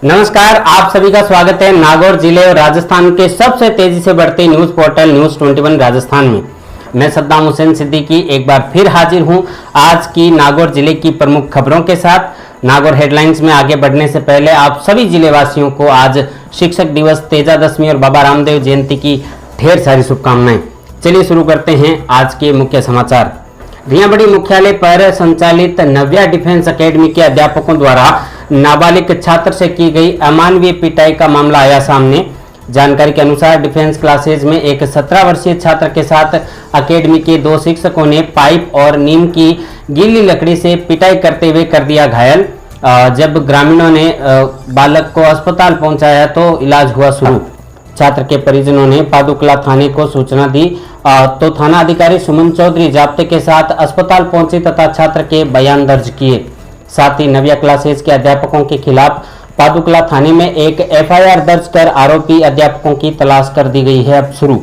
नमस्कार, आप सभी का स्वागत है नागौर जिले और राजस्थान के सबसे तेजी से बढ़ते न्यूज पोर्टल न्यूज 21 राजस्थान में। मैं सद्दाम हुसैन सिद्दीकी एक बार फिर हाजिर हूं आज की नागौर जिले की प्रमुख खबरों के साथ। नागौर हेडलाइंस में आगे बढ़ने से पहले आप सभी जिलेवासियों को आज शिक्षक दिवस, तेजा दशमी और बाबा रामदेव जयंती की ढेर सारी शुभकामनाएं। चलिए शुरू करते हैं आज के मुख्य समाचार। रियाबड़ी मुख्यालय पर संचालित नव्या डिफेंस एकेडमी के अध्यापकों द्वारा नाबालिग छात्र से की गई अमानवीय पिटाई का मामला आया सामने। जानकारी के अनुसार डिफेंस क्लासेज में एक 17 वर्षीय छात्र के साथ एकेडमी के 2 शिक्षकों ने पाइप और नीम की गीली लकड़ी से पिटाई करते हुए कर दिया घायल। जब ग्रामीणों ने बालक को अस्पताल पहुंचाया तो इलाज हुआ शुरू। छात्र के परिजनों ने पादुकला थाने को सूचना दी तो थाना अधिकारी सुमन चौधरी जाब्ते के साथ अस्पताल पहुंचे तथा छात्र के बयान दर्ज किए। साथ ही नव्या क्लासेज के अध्यापकों के खिलाफ पादुकला थाने में एक एफआईआर दर्ज कर आरोपी अध्यापकों की तलाश कर दी गई है अब शुरू।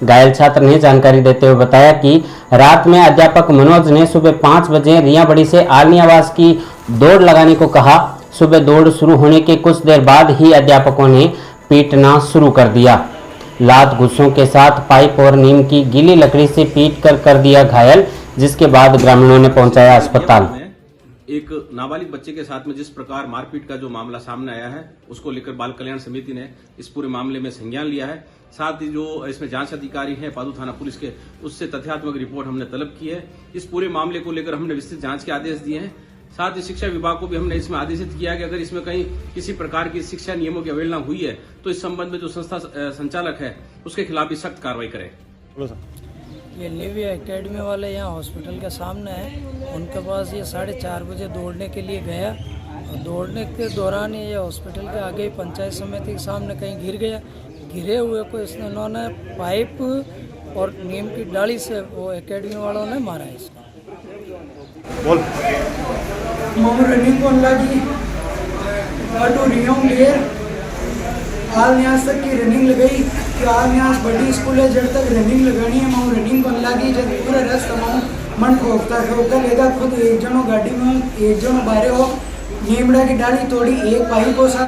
घायल छात्र ने जानकारी देते हुए बताया कि रात में अध्यापक मनोज ने सुबह 5 बजे रियाबड़ी से आर्मी आवास की दौड़ लगाने को कहा। सुबह दौड़ शुरू होने के कुछ देर बाद ही अध्यापकों ने पीटना शुरू कर दिया। लात घुस्सों के साथ पाइप और नीम की गीली लकड़ी से पीट कर दिया घायल, जिसके बाद ग्रामीणों ने पहुंचाया अस्पताल। एक नाबालिग बच्चे के साथ में जिस प्रकार मारपीट का जो मामला सामने आया है, उसको लेकर बाल कल्याण समिति ने इस पूरे मामले में संज्ञान लिया है। साथ ही जो इसमें जांच अधिकारी हैं पादू थाना पुलिस के, उससे तथ्यात्मक रिपोर्ट हमने तलब की है। इस पूरे मामले को लेकर हमने विस्तृत जांच के आदेश दिए हैं। साथ ही शिक्षा विभाग को भी हमने इसमें आदेशित किया है कि अगर इसमें कहीं किसी प्रकार की शिक्षा नियमों की अवहेलना हुई है तो इस संबंध में जो संस्था संचालक है उसके खिलाफ भी सख्त कार्रवाई करें। ये नव्या एकेडमी वाले यहाँ हॉस्पिटल के सामने है, उनके पास ये 4:30 बजे दौड़ने के लिए गया और दौड़ने के दौरान ये हॉस्पिटल के आगे पंचायत समिति के सामने कहीं गिर गया। गिरे हुए को इसने उन्होंने पाइप और नीम की डाली से वो एकेडमी वालों ने मारा है इसको। बोल रनिंग कौन लगी हाल न्यास तक की रनिंग लगाई कि हाल न्यास बड़ी स्कूल है जब तक रनिंग लगानी है माँ रनिंग कौन लगी जब पूरा रास्ता माँ मन ठोकता ठोकता लेगा खुद एक जनो गाड़ी में एक जनो बारे हो नीमड़ा की डाली तोड़ी एक पाइप को साथ।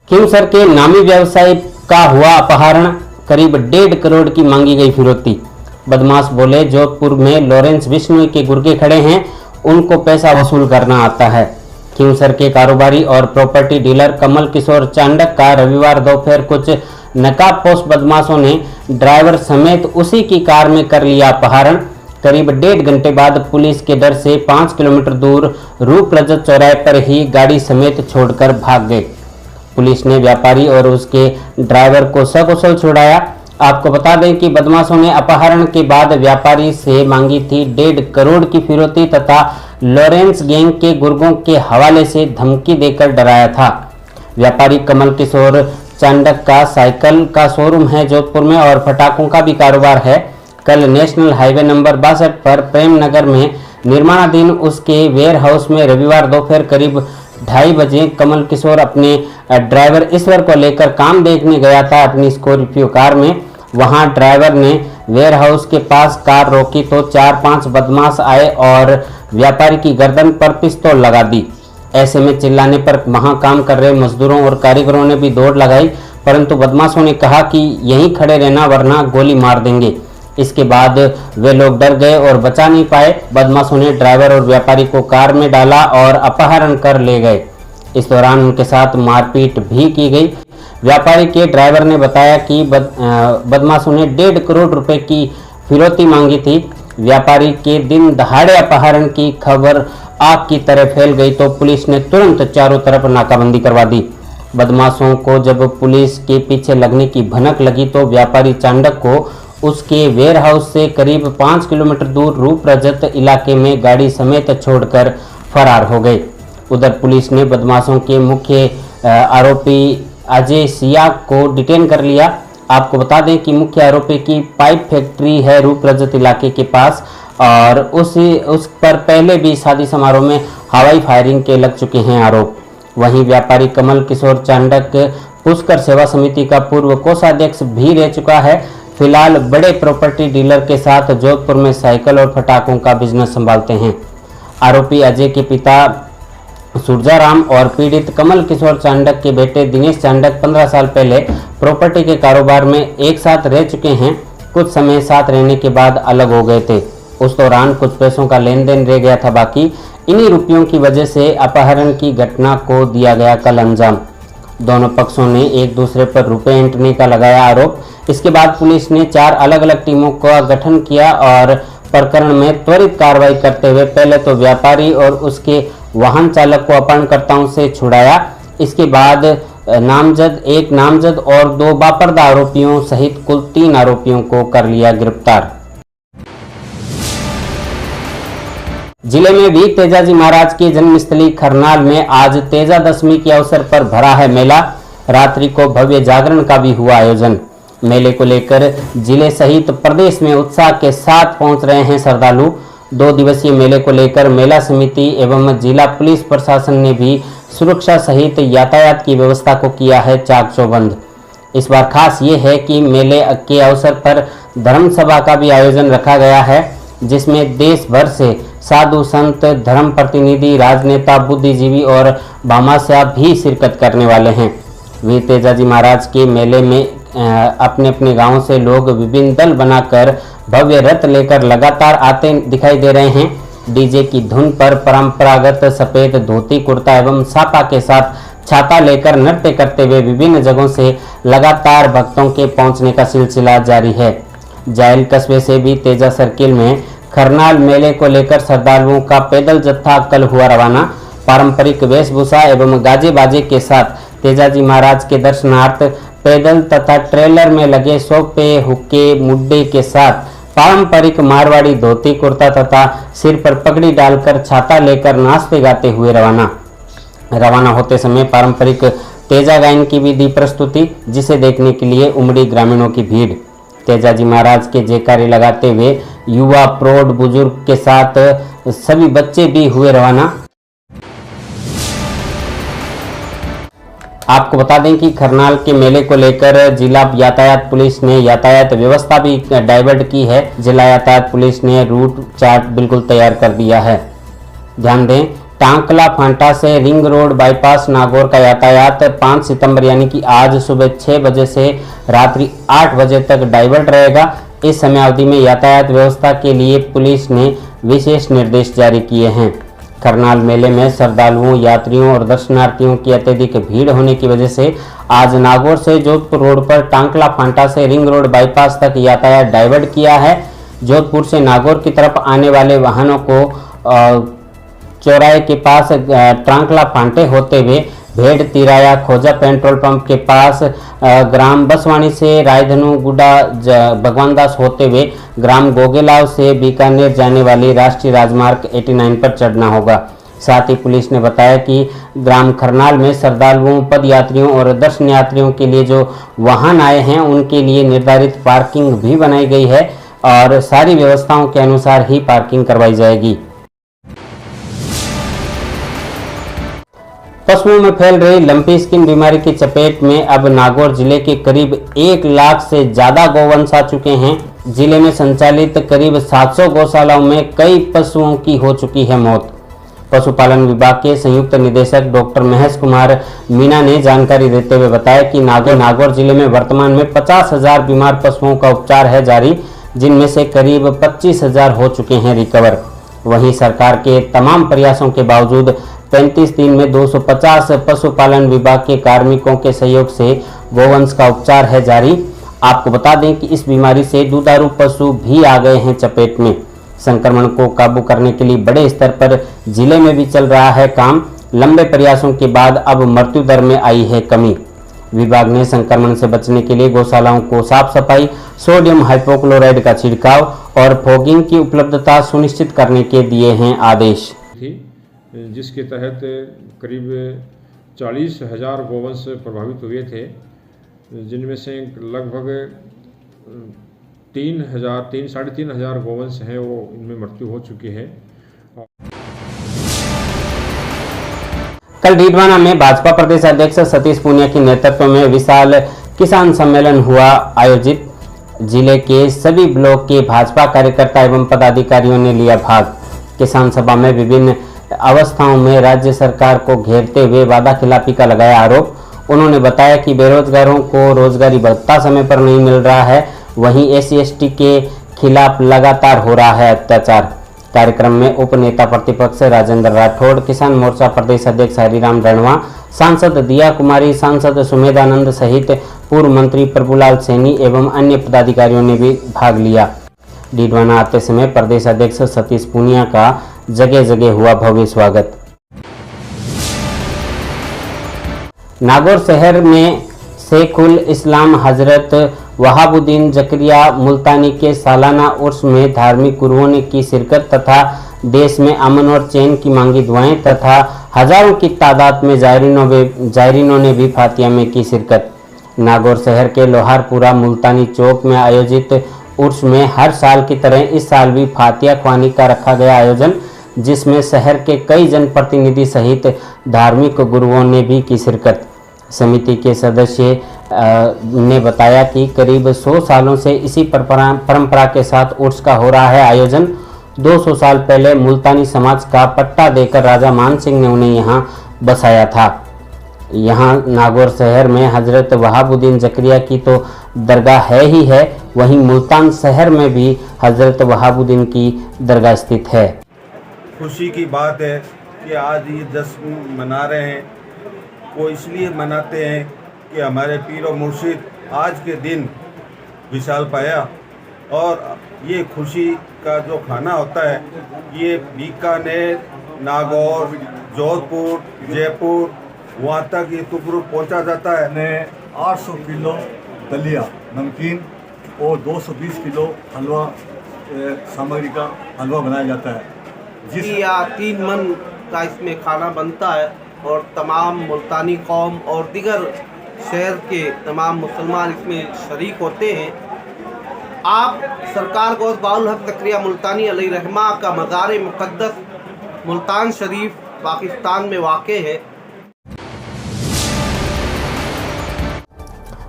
खींवसर के नामी व्यवसायी का हुआ अपहरण, करीब 1.5 करोड़ की मांगी गई फिरौती। बदमाश बोले जोधपुर में लॉरेंस बिश्नोई के गुर्गे खड़े हैं, उनको पैसा वसूल करना आता है। खींवसर के कारोबारी और प्रॉपर्टी डीलर कमल किशोर चांडक का रविवार दोपहर कुछ नकाबपोश बदमाशों ने ड्राइवर समेत उसी की कार में कर लिया अपहरण। करीब 1.5 घंटे बाद पुलिस के डर से 5 किलोमीटर दूर रूप रजत चौराहे पर ही गाड़ी समेत छोड़कर भाग गए। पुलिस ने व्यापारी और उसके ड्राइवर को सकुशल छुड़ाया। आपको बता दें कि बदमाशों ने अपहरण के बाद व्यापारी से मांगी थी 1.5 करोड़ की फिरौती तथा लॉरेंस गैंग के गुर्गों के हवाले से धमकी देकर डराया था। व्यापारी कमल किशोर चांडक का साइकिल का शोरूम है जोधपुर में और पटाखों का भी कारोबार है। कल नेशनल हाईवे नंबर 62 पर प्रेम नगर में निर्माणाधीन उसके वेयर हाउस में रविवार दोपहर करीब 2:30 बजे कमल किशोर अपने ड्राइवर ईश्वर को लेकर काम देखने गया था अपनी स्कॉर्पियो कार में। वहां ड्राइवर ने वेयर हाउस के पास कार रोकी तो 4-5 बदमाश आए और व्यापारी की गर्दन पर पिस्तौल लगा दी। ऐसे में चिल्लाने पर वहां काम कर रहे मजदूरों और कारीगरों ने भी दौड़ लगाई, परंतु बदमाशों ने कहा कि यहीं खड़े रहना वरना गोली मार देंगे। इसके बाद वे लोग डर गए और बचा नहीं पाए। बदमाशों ने ड्राइवर और व्यापारी को कार में डाला और अपहरण कर ले गए। इस दौरान उनके साथ मारपीट भी की गई। व्यापारी के ड्राइवर ने बताया कि बदमाशों ने 1.5 करोड़ रुपए की फिरौती मांगी थी। व्यापारी के दिन दहाड़े अपहरण की खबर आग की तरह फैल गई तो पुलिस ने तुरंत चारों तरफ नाकाबंदी करवा दी। बदमाशों को जब पुलिस के पीछे लगने की भनक लगी तो व्यापारी चांडक को उसके वेयर हाउस से करीब 5 किलोमीटर दूर रूप रजत इलाके में गाड़ी समेत छोड़कर फरार हो गए। उधर पुलिस ने बदमाशों के मुख्य आरोपी अजय सिया को डिटेन कर लिया। आपको बता दें कि मुख्य आरोपी की पाइप फैक्ट्री है रूप रजत इलाके के पास और उस पर पहले भी शादी समारोह में हवाई फायरिंग के लग चुके हैं आरोप। वहीं व्यापारी कमल किशोर चांडक पुष्कर सेवा समिति का पूर्व कोषाध्यक्ष भी रह चुका है। फिलहाल बड़े प्रॉपर्टी डीलर के साथ जोधपुर में साइकिल और पटाखों का बिजनेस संभालते हैं। आरोपी अजय के पिता सुरजाराम और पीड़ित कमल किशोर चांडक के बेटे दिनेश चांडक 15 साल पहले प्रॉपर्टी के कारोबार में एक साथ रह चुके हैं। कुछ समय साथ रहने के बाद अलग हो गए थे। उस दौरान कुछ पैसों का लेन देन रह गया था बाकी। इन्हीं रुपयों की वजह से अपहरण की घटना को दिया गया कल अंजाम। दोनों पक्षों ने एक दूसरे पर रुपए ऐंठने का लगाया आरोप। इसके बाद पुलिस ने 4 अलग अलग टीमों का गठन किया और प्रकरण में त्वरित कार्रवाई करते हुए पहले तो व्यापारी और उसके वाहन चालक को अपहरणकर्ताओं से छुड़ाया। इसके बाद एक नामजद और 2 बापर्दा आरोपियों सहित कुल 3 आरोपियों को कर लिया गिरफ्तार। जिले में भी तेजाजी महाराज की जन्मस्थली खरनाल में आज तेजा दशमी के अवसर पर भरा है मेला। रात्रि को भव्य जागरण का भी हुआ आयोजन। मेले को लेकर जिले सहित प्रदेश में उत्साह के साथ पहुंच रहे हैं श्रद्धालु। 2 दिवसीय मेले को लेकर मेला समिति एवं जिला पुलिस प्रशासन ने भी सुरक्षा सहित यातायात की व्यवस्था को किया है चाक चौबंद। इस बार खास ये है कि मेले के अवसर पर धर्म सभा का भी आयोजन रखा गया है, जिसमें देश भर से साधु संत, धर्म प्रतिनिधि, राजनेता, बुद्धिजीवी और भामाशाह भी शिरकत करने वाले हैं। वीर तेजाजी महाराज के मेले में अपने अपने गांव से लोग विभिन्न दल बनाकर भव्य रथ लेकर लगातार आते दिखाई दे रहे हैं। डीजे की धुन पर परंपरागत सफेद धोती कुर्ता एवं सापा के साथ छाता लेकर नृत्य करते हुए विभिन्न जगहों से लगातार भक्तों के पहुंचने का सिलसिला जारी है। जायल कस्बे से भी तेजा सर्किल में खरनाल मेले को लेकर श्रद्धालुओं का पैदल जत्था कल हुआ रवाना। पारंपरिक वेशभूषा एवं गाजे बाजे के साथ तेजाजी महाराज के दर्शनार्थ पैदल तथा ट्रेलर में लगे सोपे, हुक्के, मुड्डे के साथ पारंपरिक मारवाड़ी धोती कुर्ता तथा सिर पर पगड़ी डालकर छाता लेकर नाचते गाते हुए रवाना होते समय पारंपरिक तेजा गायन की भी दी प्रस्तुति, जिसे देखने के लिए उमड़ी ग्रामीणों की भीड़। तेजाजी महाराज के जयकारे लगाते हुए युवा, प्रौढ़, बुजुर्ग के साथ सभी बच्चे भी हुए रवाना। आपको बता दें कि खरनाल के मेले को लेकर जिला यातायात पुलिस ने यातायात व्यवस्था भी डाइवर्ट की है। जिला यातायात पुलिस ने रूट चार्ट बिल्कुल तैयार कर दिया है। ध्यान दें, टांकला फांटा से रिंग रोड बाईपास नागौर का यातायात 5 सितंबर यानी कि आज सुबह 6 बजे से रात्रि 8 बजे तक डाइवर्ट रहेगा। इस समय अवधि में यातायात व्यवस्था के लिए पुलिस ने विशेष निर्देश जारी किए हैं। खरनाल मेले में श्रद्धालुओं, यात्रियों और दर्शनार्थियों की अत्यधिक भीड़ होने की वजह से आज नागौर से जोधपुर रोड पर टांकला फांटा से रिंग रोड बाईपास तक यातायात डाइवर्ट किया है। जोधपुर से नागौर की तरफ आने वाले वाहनों को चौराहे के पास टांकला फांटे होते हुए भेड़ तिराया खोजा पेट्रोल पंप के पास ग्राम बसवाणी से रायधनु गुडा भगवानदास होते हुए ग्राम गोगेलाव से बीकानेर जाने वाली राष्ट्रीय राजमार्ग 89 पर चढ़ना होगा। साथ ही पुलिस ने बताया कि ग्राम खरनाल में श्रद्धालुओं, पद यात्रियों और दर्शन यात्रियों के लिए जो वाहन आए हैं उनके लिए निर्धारित पार्किंग भी बनाई गई है और सारी व्यवस्थाओं के अनुसार ही पार्किंग करवाई जाएगी। पशुओं में फैल रही लंपी स्किन बीमारी की चपेट में अब नागौर जिले के करीब 1 लाख से ज्यादा गौवंश आ चुके हैं। जिले में संचालित करीब 700 गौशालाओं में कई पशुओं की हो चुकी है मौत। पशुपालन विभाग के संयुक्त निदेशक डॉक्टर महेश कुमार मीना ने जानकारी देते हुए बताया कि नागौर जिले में वर्तमान में 50,000 बीमार पशुओं का उपचार है जारी, जिनमें से करीब 25,000 हो चुके हैं रिकवर। वहीं सरकार के तमाम प्रयासों के बावजूद 35 दिन में 250 पशुपालन विभाग के कार्मिकों के सहयोग से गौवंश का उपचार है जारी। आपको बता दें कि इस बीमारी से दुधारू पशु भी आ गए हैं चपेट में। संक्रमण को काबू करने के लिए बड़े स्तर पर जिले में भी चल रहा है काम। लंबे प्रयासों के बाद अब मृत्यु दर में आई है कमी। विभाग ने संक्रमण से बचने के लिए गौशालाओं को साफ सफाई, सोडियम हाइपोक्लोराइड का छिड़काव और फॉगिंग की उपलब्धता सुनिश्चित करने के दिए हैं आदेश। जिसके तहत करीब 40,000 गौवंश प्रभावित हुए थे, जिनमें से लगभग 3,000 साढ़े 3,000 गौवंश हैं वो इनमें मृत्यु हो चुकी है। कल डीडवाना में भाजपा प्रदेश अध्यक्ष सतीश पूनिया के नेतृत्व में विशाल किसान सम्मेलन हुआ आयोजित। जिले के सभी ब्लॉक के भाजपा कार्यकर्ता एवं पदाधिकारियों ने लिया भाग। किसान सभा में विभिन्न अवस्थाओं में राज्य सरकार को घेरते हुए वादा खिलाफी का लगाया आरोप। उन्होंने बताया कि बेरोजगारों को रोजगारी भत्ता समय पर नहीं मिल रहा है, वहीं SC/ST के खिलाफ लगातार हो रहा है अत्याचार। कार्यक्रम में उप नेता प्रतिपक्ष राजेंद्र राठौड़, किसान मोर्चा प्रदेश अध्यक्ष हरिराम रणवा, सांसद दिया कुमारी, सांसद सुमेधानंद सहित पूर्व मंत्री प्रभुलाल सैनी एवं अन्य पदाधिकारियों ने भी भाग लिया। डीडवाना आते समय प्रदेश अध्यक्ष सतीश पूनिया का जगह जगह हुआ भव्य स्वागत। नागौर शहर में शेखुल इस्लाम हजरत वहाबुद्दीन जकरिया मुल्तानी के सालाना उर्स में धार्मिक गुरुओं ने की शिरकत तथा देश में अमन और चैन की मांगी दुआएं तथा हजारों की तादाद में जायरीनों ने भी फातिया में की शिरकत। नागौर शहर के लोहारपुरा मुल्तानी चौक में आयोजित उर्स में हर साल की तरह इस साल भी फातिया ख्वानी का रखा गया आयोजन, जिसमें शहर के कई जनप्रतिनिधि सहित धार्मिक गुरुओं ने भी की शिरकत। समिति के सदस्य ने बताया कि करीब 100 सालों से इसी परंपरा के साथ उर्स का हो रहा है आयोजन। 200 साल पहले मुल्तानी समाज का पट्टा देकर राजा मान सिंह ने उन्हें यहाँ बसाया था। यहाँ नागौर शहर में हजरत वहाबुद्दीन जकरिया की तो दरगाह है ही है, वहीं मुल्तान शहर में भी हजरत वहाबुद्दीन की दरगाह स्थित है। खुशी की बात है कि आज ये जश्न मना रहे हैं। वो इसलिए मनाते हैं कि हमारे पीर और मुर्शिद आज के दिन विशाल पाया, और ये खुशी का जो खाना होता है ये बीकानेर, नागौर, जोधपुर, जयपुर वहाँ तक ये टुकड़ू पहुँचा जाता है। ने 800 किलो दलिया नमकीन और 220 किलो हलवा सामग्री का हलवा बनाया जाता है, या 3 मन का इसमें खाना बनता है और तमाम मुल्तानी कौम और दीगर शहर के तमाम मुसलमान इसमें शरीक होते हैं। आप सरकार गौस बाउल हक जकरिया मुल्तानी अलैहिर्रहमा का मज़ार मुक़द्दस मुल्तान शरीफ पाकिस्तान में वाक़े है।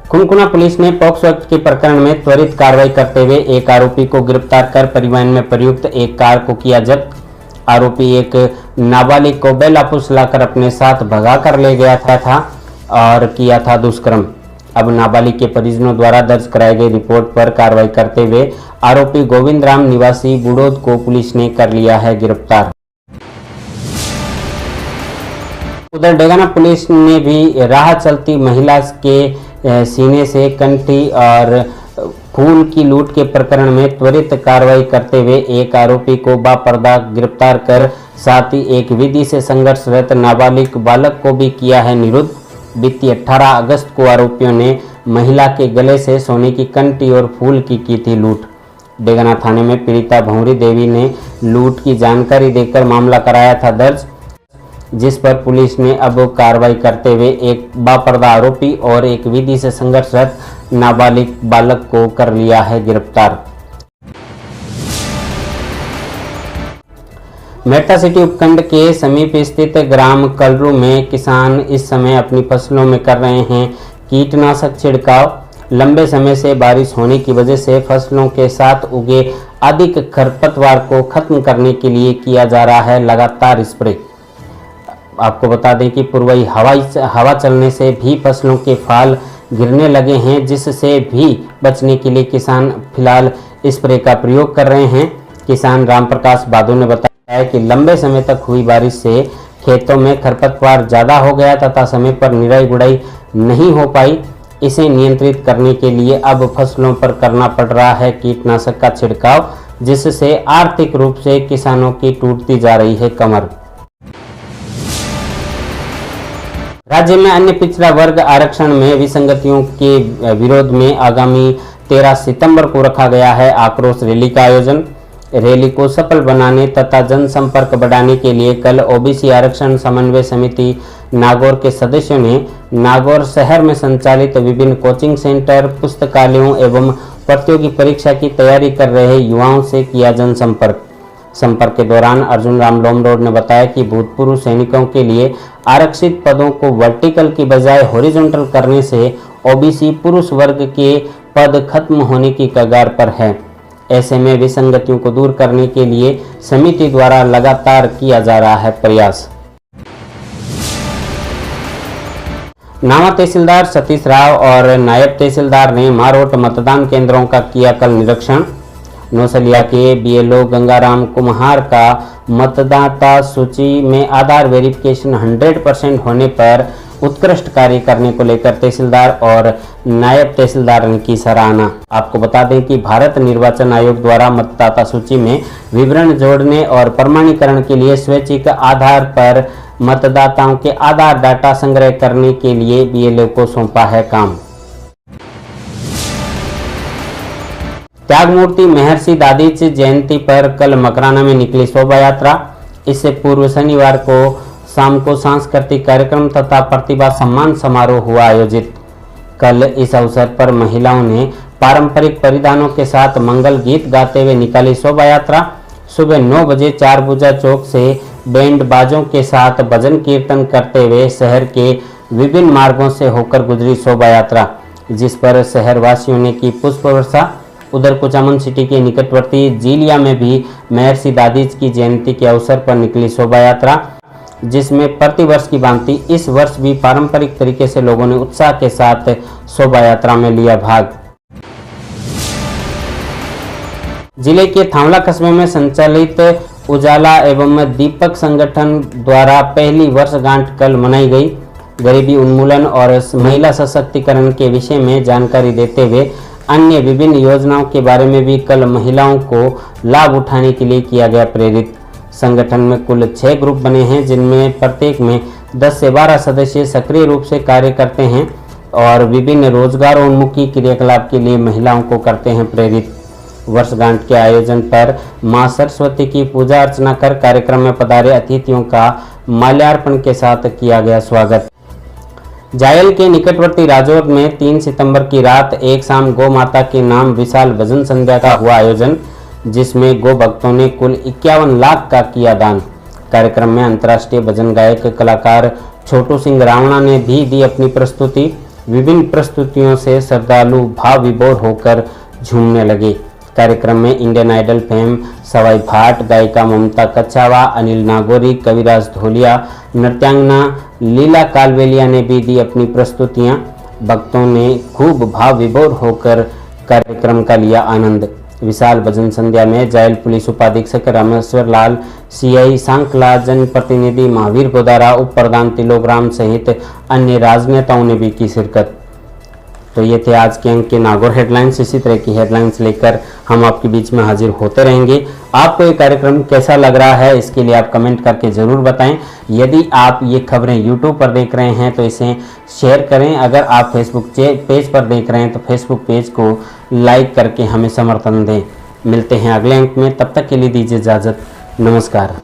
खुनखुना पुलिस ने पॉक्सो एक्ट के प्रकरण में त्वरित कार्रवाई करते हुए एक आरोपी को गिरफ्तार कर परिवहन में प्रयुक्त एक कार को किया जब्त। आरोपी एक नाबालिग को बेलापुस लाकर अपने साथ भगा कर ले गया था और किया था दुष्कर्म। अब नाबालिग के परिजनों द्वारा दर्ज कराई गई रिपोर्ट पर कार्रवाई करते हुए आरोपी गोविंद राम निवासी बुड़ोद को पुलिस ने कर लिया है गिरफ्तार। उधर डेगाना पुलिस ने भी राह चलती महिला के सीने से कंठी और फूल की लूट के प्रकरण में त्वरित कार्रवाई करते हुए एक आरोपी को बापर्दा गिरफ्तार कर साथ ही एक विधि से संघर्षरत नाबालिग बालक को भी किया है निरुद्ध। बीती 18 अगस्त को आरोपियों ने महिला के गले से सोने की कंठी और फूल की थी लूट। डेगाना थाने में पीड़िता भंवरी देवी ने लूट की जानकारी देकर मामला कराया था दर्ज, जिस पर पुलिस ने अब कार्रवाई करते हुए एक बापर्दा आरोपी और एक विधि से संघर्षरत नाबालिग बालक को कर लिया है गिरफ्तार। मेटा सिटी उपखंड के समीप स्थित ग्राम कलरू में किसान इस समय अपनी फसलों में कर रहे हैं कीटनाशक छिड़काव। लंबे समय से बारिश होने की वजह से फसलों के साथ उगे अधिक खरपतवार को खत्म करने के लिए किया जा रहा है लगातार स्प्रे। आपको बता दें कि पूर्वी हवा चलने से भी फसलों के फाल गिरने लगे हैं, जिससे भी बचने के लिए किसान फिलहाल स्प्रे का प्रयोग कर रहे हैं। किसान रामप्रकाश बादू ने बताया कि लंबे समय तक हुई बारिश से खेतों में खरपतवार ज़्यादा हो गया तथा समय पर निराई गुड़ाई नहीं हो पाई। इसे नियंत्रित करने के लिए अब फसलों पर करना पड़ रहा है कीटनाशक का छिड़काव, जिससे आर्थिक रूप से किसानों की टूटती जा रही है कमर। राज्य में अन्य पिछड़ा वर्ग आरक्षण में विसंगतियों के विरोध में आगामी 13 सितंबर को रखा गया है आक्रोश रैली का आयोजन। रैली को सफल बनाने तथा जनसंपर्क बढ़ाने के लिए कल ओबीसी आरक्षण समन्वय समिति नागौर के सदस्यों ने नागौर शहर में संचालित विभिन्न कोचिंग सेंटर, पुस्तकालयों एवं प्रतियोगी परीक्षा की तैयारी कर रहे युवाओं से किया जनसंपर्क। संपर्क के दौरान अर्जुन राम लोमरोड ने बताया कि भूतपूर्व सैनिकों के लिए आरक्षित पदों को वर्टिकल की बजाय हॉरिजॉन्टल करने से ओबीसी पुरुष वर्ग के पद खत्म होने की कगार पर है। ऐसे में विसंगतियों को दूर करने के लिए समिति द्वारा लगातार किया जा रहा है प्रयास। नामा तहसीलदार सतीश राव और नायब तहसीलदार ने मारोट मतदान केंद्रों का किया कल निरीक्षण। नौसलिया के बीएलओ गंगाराम कुम्हार का मतदाता सूची में आधार वेरिफिकेशन 100% होने पर उत्कृष्ट कार्य करने को लेकर तहसीलदार और नायब तहसीलदार ने की सराहना। आपको बता दें कि भारत निर्वाचन आयोग द्वारा मतदाता सूची में विवरण जोड़ने और प्रमाणीकरण के लिए स्वैच्छिक आधार पर मतदाताओं के आधार डाटा संग्रह करने के लिए बीएलओ को सौंपा है काम। त्यागमूर्ति महर्षि दादीच जयंती पर कल मकराना में निकली शोभा यात्रा। इससे पूर्व शनिवार को शाम को सांस्कृतिक कार्यक्रम तथा प्रतिभा सम्मान समारोह हुआ आयोजित। कल इस अवसर पर महिलाओं ने पारंपरिक परिधानों के साथ मंगल गीत गाते हुए निकाली शोभा यात्रा। सुबह 9 बजे चारभुजा चौक से बैंड बाजों के साथ भजन कीर्तन करते हुए शहर के विभिन्न मार्गों से होकर गुजरी शोभा यात्रा, जिस पर शहर वासियों ने की पुष्प वर्षा। उधर कुचामन सिटी के निकटवर्ती जीलिया में भी महर्षि दादीज की जयंती के अवसर पर निकली शोभा यात्रा, जिसमें प्रतिवर्ष की भांति इस वर्ष भी पारंपरिक तरीके से लोगों ने उत्साह के साथ शोभा यात्रा में लिया भाग। जिले के थावला कस्बे में संचालित उजाला एवं दीपक संगठन द्वारा पहली वर्षगांठ कल मनाई गई। गरीबी उन्मूलन और महिला सशक्तिकरण के विषय में जानकारी देते हुए अन्य विभिन्न योजनाओं के बारे में भी कल महिलाओं को लाभ उठाने के लिए किया गया प्रेरित। संगठन में कुल 6 ग्रुप बने हैं, जिनमें प्रत्येक में 10 से 12 सदस्य सक्रिय रूप से कार्य करते हैं और विभिन्न रोजगारोन्मुखी क्रियाकलाप के लिए महिलाओं को करते हैं प्रेरित। वर्षगांठ के आयोजन पर मां सरस्वती की पूजा अर्चना कर कार्यक्रम में पधारे अतिथियों का माल्यार्पण के साथ किया गया स्वागत। जायल के निकटवर्ती राजौर में 3 सितंबर की रात एक शाम गौ माता के नाम विशाल भजन संध्या का हुआ आयोजन, जिसमें गौ भक्तों ने कुल 51 लाख का किया दान। कार्यक्रम में अंतर्राष्ट्रीय भजन गायक कलाकार छोटू सिंह रावणा ने भी दी अपनी प्रस्तुति। विभिन्न प्रस्तुतियों से श्रद्धालु भाव विभोर होकर झूमने लगे। कार्यक्रम में इंडियन आइडल फेम सवाई भाट, गायिका ममता कच्छावा, अनिल नागौरी, कविराज धोलिया, नृत्यांगना लीला कालवेलिया ने भी दी अपनी प्रस्तुतियां। भक्तों ने खूब भाव विभोर होकर कार्यक्रम का लिया आनंद। विशाल भजन संध्या में जायल पुलिस उपाधीक्षक रामेश्वर लाल, सीआई सांकला, जनप्रतिनिधि महावीर गोदारा, उप प्रधान तिलोकराम सहित अन्य राजनेताओं ने भी की शिरकत। तो ये थे आज के अंक के नागौर हेडलाइंस। इसी तरह की हेडलाइंस लेकर हम आपके बीच में हाजिर होते रहेंगे। आपको ये कार्यक्रम कैसा लग रहा है, इसके लिए आप कमेंट करके ज़रूर बताएं। यदि आप ये खबरें यूट्यूब पर देख रहे हैं तो इसे शेयर करें। अगर आप फेसबुक पेज पर देख रहे हैं तो फेसबुक पेज को लाइक करके हमें समर्थन दें। मिलते हैं अगले अंक में, तब तक के लिए दीजिए इजाज़त। नमस्कार।